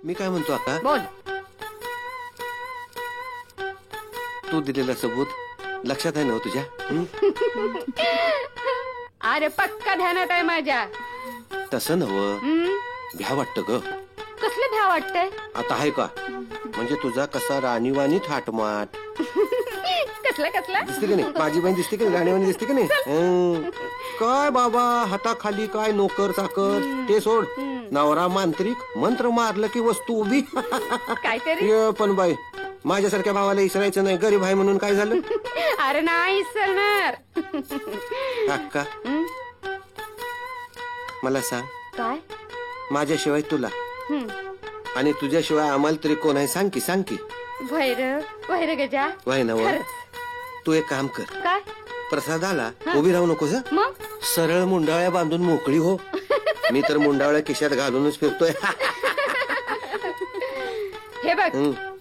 मी काय म्हणतो आता, बोल. तू दिलेला सबूत लक्षात आहे ना तुझ्या? अरे पक्का ध्यानात आहे माझ्या. तसं नव, भ्या वाटतं ग. कसलं भ्या वाटतंय? आता आहे का म्हणजे तुझा कसा राणीवाणी थाटमाट कसलं दिसते की नाही? माझी बहीण दिसते की नाही? राणीवाणी दिसते की नाही? काय बाबा, हाताखाली काय नोकर चाकर ते सोड, नवरा मांत्रिक, मंत्र मारलं की वस्तू उभी. काहीतरी. ये पण बाई, माझ्यासारख्या भावाला इसरायचं नाही, गरीब आहे म्हणून काय झालं? अरे नाही सणर. अक्का, मला सांग, काय? माझ्याशिवाय तुला आणि तुझ्याशिवाय आम्हाला तरी कोण आहे? सांग की, सांग की. वैर गजा. वय ना वय. तू एक काम कर, काय? प्रसाद आला उभी राहू नकोस. मग सरळ मुंडाळ्या बांधून मोकळी हो. मी तर मुंडावळ्या खिशात घालूनच फिरतोय. हे बघ,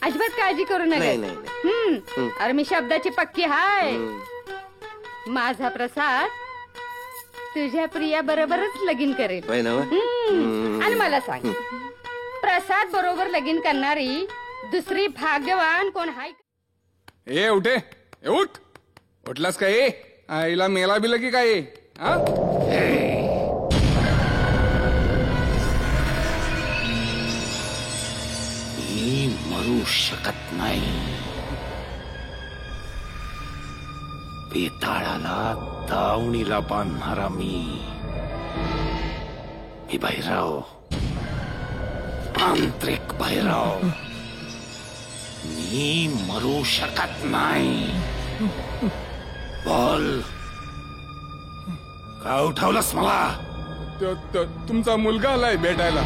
अजिबात काळजी करू नाही नये. नाही. अरे मी शब्दाची पक्की हाय. माझा प्रसाद तुझ्या प्रिया बरोबरच लगीन करेल. वय ना वय. आणि मला सांग, प्रसाद बरोबर लगीन करणारी दुसरी भाग्यवान कोण हाय? ए उठे, उठ. उठलास का? ए आईला मेला बिल की काय? हा, मी मरू शकत नाही. बेताळाला दावणीला बांधणारा मी भैरव, तांत्रिक भैरव. मी मरू शकत नाही. बोल, का उठवलंस मला? तुमचा मुलगा आलाय भेटायला.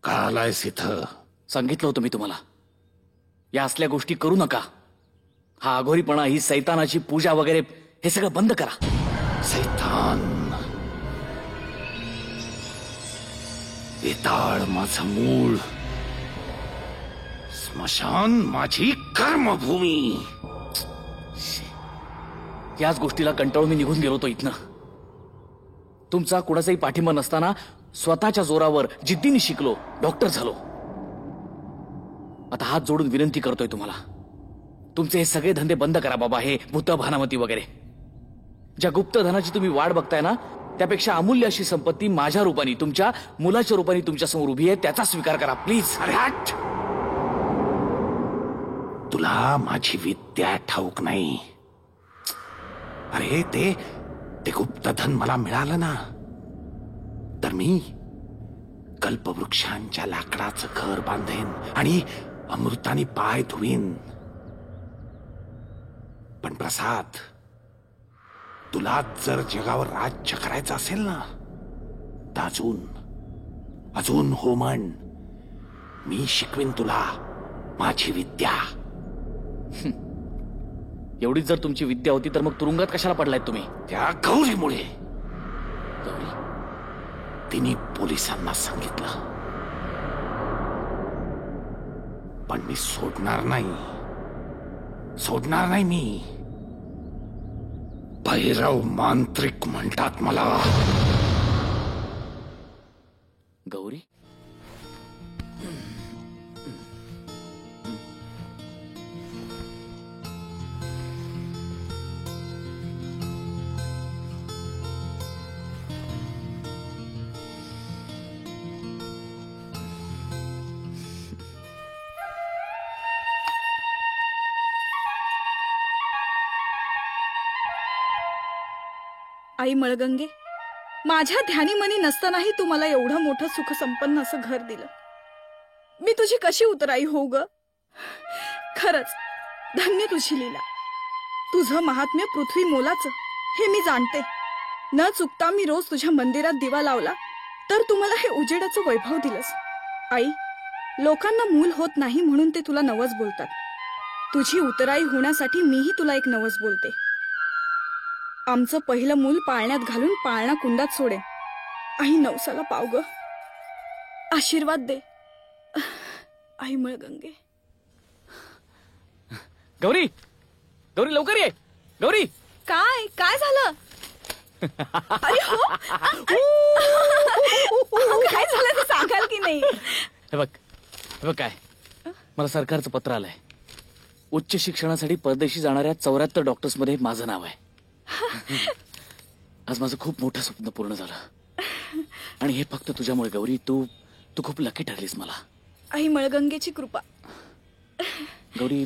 का आलायस इथं? सांगितलं होतं मी तुम्हाला, या असल्या गोष्टी करू नका. हा अघोरीपणा, ही सैतानाची पूजा वगैरे, हे सगळं बंद करा. सैतान, बेताळ माझं मूळ, स्मशान माझी कर्मभूमी. याच गोष्टीला कंटाळून मी निघून गेलो होतो इथनं. तुमचा कुणाचाही पाठिंबा नसताना स्वतःच्या जोरावर जिद्दीने शिकलो, डॉक्टर झालो. आता हात जोडून विनंती करतोय तुम्हाला, तुमचे हे सगळे धंदे बंद करा बाबा. हे भूत, भानामती वगैरे, ज्या गुप्त धनाची तुम्ही वाट बघताय ना, त्यापेक्षा अमूल्य अशी संपत्ती माझ्या रूपाने, तुमच्या मुलाच्या रूपाने तुमच्या समोर उभी आहे, त्याचा स्वीकार करा प्लीज. अरे हट! तुला माझी विद्या ठाऊक नाही. अरे ते गुप्तधन मला मिळालं ना, तर मी कल्पवृक्षांच्या लाकडाचं घर बांधेन आणि अमृताने पाय धुवीन. पण प्रसाद, तुला जर जगावर राज्य करायचं असेल ना, तर अजून हो म्हण. मी शिकवीन तुला माझी विद्या. एवढीच जर तुमची विद्या होती तर मग तुरुंगात कशाला पडलाय तुम्ही? त्या गौरीमुळे. गौरी? तिने पोलिसांना सांगितलं, पण मी सोडणार नाही मी. भैरव मांत्रिक म्हणतात मला. गौरी? आई मळगंगे, माझ्या ध्यानीमनी नसतानाही तू मला एवढं मोठं सुख संपन्न असं घर दिलं. मी तुझी कशी उतराई होऊ ग? खरंच धन्य तुझी लीला. तुझं महात्म्य पृथ्वी मोलाचं हे मी जाणते. न चुकता मी रोज तुझ्या मंदिरात दिवा लावला तर तू मला हे उजेडाचं वैभव दिलंस. आई, लोकांना मूल होत नाही म्हणून ते तुला नवस बोलतात. तुझी उतराई होण्यासाठी मीही तुला एक नवस बोलते. आमचं पहिलं मूल पाळण्यात घालून पाळणा कुंडात सोडे. आई नवसाला पाव ग. आशीर्वाद दे. आई मळगंगे. गौरी गौरी लवकर ये. गौरी काय काय झालं? अरे हो काय झालं ते सांगाल की नाही? हे बघ काय मला सरकारचं पत्र आलंय. उच्च शिक्षणासाठी परदेशी जाणाऱ्या 74 डॉक्टर्स मध्ये माझं नाव आहे. आज माझं खूप मोठं स्वप्न पूर्ण झालं आणि हे फक्त तुझ्यामुळे. गौरी तू खूप लकी ठरलीस मला. आई मळगंगेची कृपा. गौरी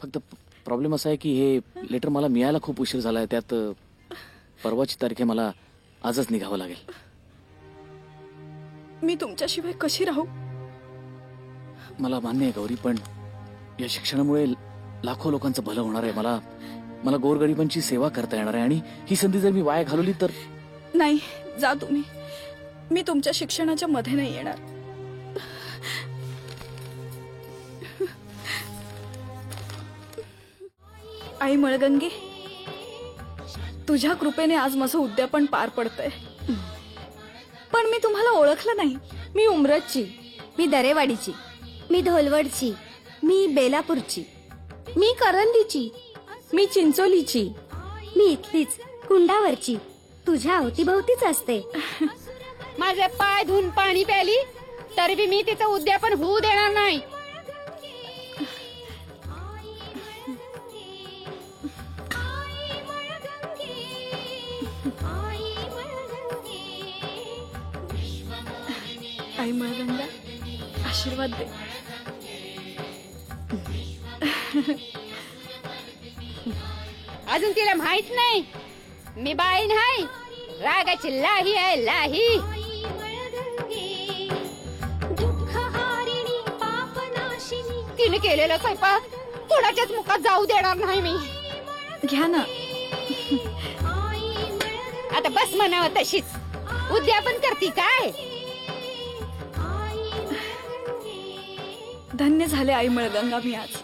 फक्त प्रॉब्लेम असा आहे की हे लेटर मला मिळायला खूप उशीर झालाय. त्यात परवाची तारीख आहे. मला आजच निघावं लागेल. मी तुमच्याशिवाय कशी राहू? मला मान्य आहे गौरी, पण या शिक्षणामुळे लाखो लोकांचं भलं होणार आहे. मला गोरगरिबांची सेवा करता येणार आहे आणि ही संधी जर मी वाया घालवली तर. नाही जा तुम्ही. मी तुमच्या शिक्षणाच्या मध्ये नाही येणार. आई मळगंगे, तुझ्या कृपेने आज माझं उद्यापन पार पडतंय. पण मी तुम्हाला ओळखलं नाही. मी उमरतची, मी दरेवाडीची, मी धोलवडची, मी बेलापूरची, मी करंदीची, मी चिंचोलीची, मी इथलीच कुंडावरची. तुझ्या अवतीभवतीच असते. माझे पाय धुवून पाणी प्याली तरी बी मी तिचं उद्यापन होऊ देणार नाही. आई मळगंगा, आशीर्वाद दे. अजून तिला माहित नाही मी बाई नाही, रागाची लाही आहे लाही. तिने केलेला स्वयंपाक कोणाच्याच मुखात जाऊ देणार नाही मी. घ्या ना. आता बस म्हणावं तशीच. उद्यापन करती काय? धन्य झाले आई मळगंगा मी आज.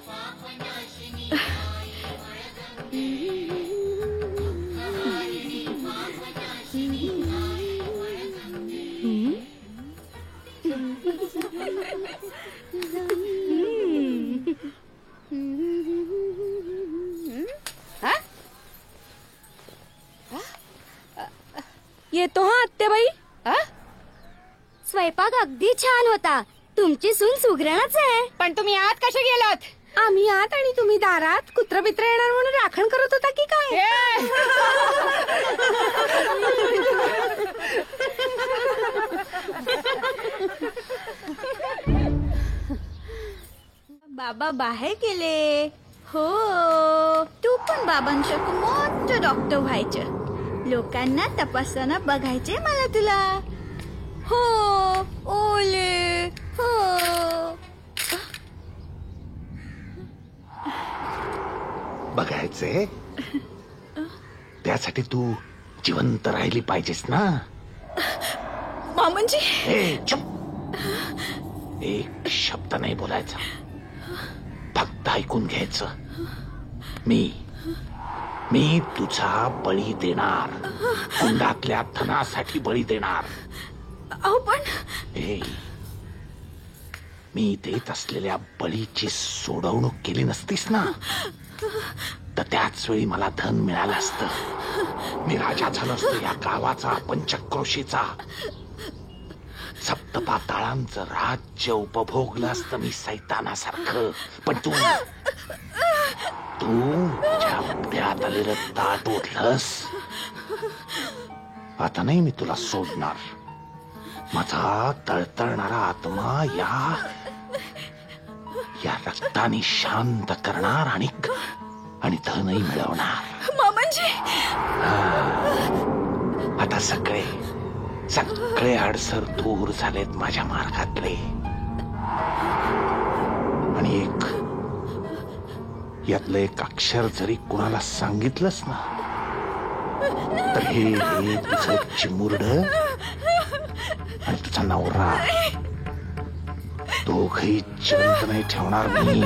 येतो हा आत्याबाई. स्वयंपाक अगदी छान होता. तुमची सून सुगरणच आहे. पण तुम्ही आत कसे गेलात? आम्ही आत आणि तुम्ही दारात. कुत्र बित्र येणार म्हणून राखण करत होता की काय? बाबा बाहेर गेले. हो, तू पण बाबांसारखं मोठं डॉक्टर व्हायचं. लोकांना तपासताना बघायचे मला तुला. हो ओले हो. बघायचे त्यासाठी तू जिवंत राहिली पाहिजेस ना. मामनजी. ए चुप. एक शब्द नाही बोलायचा, फक्त ऐकून घ्यायचं. मी तुझा बळी देणार. कुंडातल्या धनासाठी बळी देणार. अहो पण मी देत असलेल्या बळीची सोडवणूक केली नसतीस ना, तर त्याच वेळी मला धन मिळालं असतं. मी राजा झालो असतो या गावाचा, पंचक्रोशीचा. सप्तपाताळांचं राज्य उपभोगलं असतं मी सैतानासारखं. पण तू तुझ्या पुढ्यात आलेलं ताट ओढलंस. आता नाही मी तुला सोडणार. माझा तळतळणारा आत्मा या रक्ताने शांत करणार आणि धनही मिळवणार. मामनजी. आता सगळे अडसर दूर झालेत माझ्या मार्गातले. आणि यातलं एक अक्षर जरी कुणाला सांगितलंस ना, तर हे तुझं चिमुरड आणि तुझा नवरा दोघही जिवंत नाही ठेवणार मी.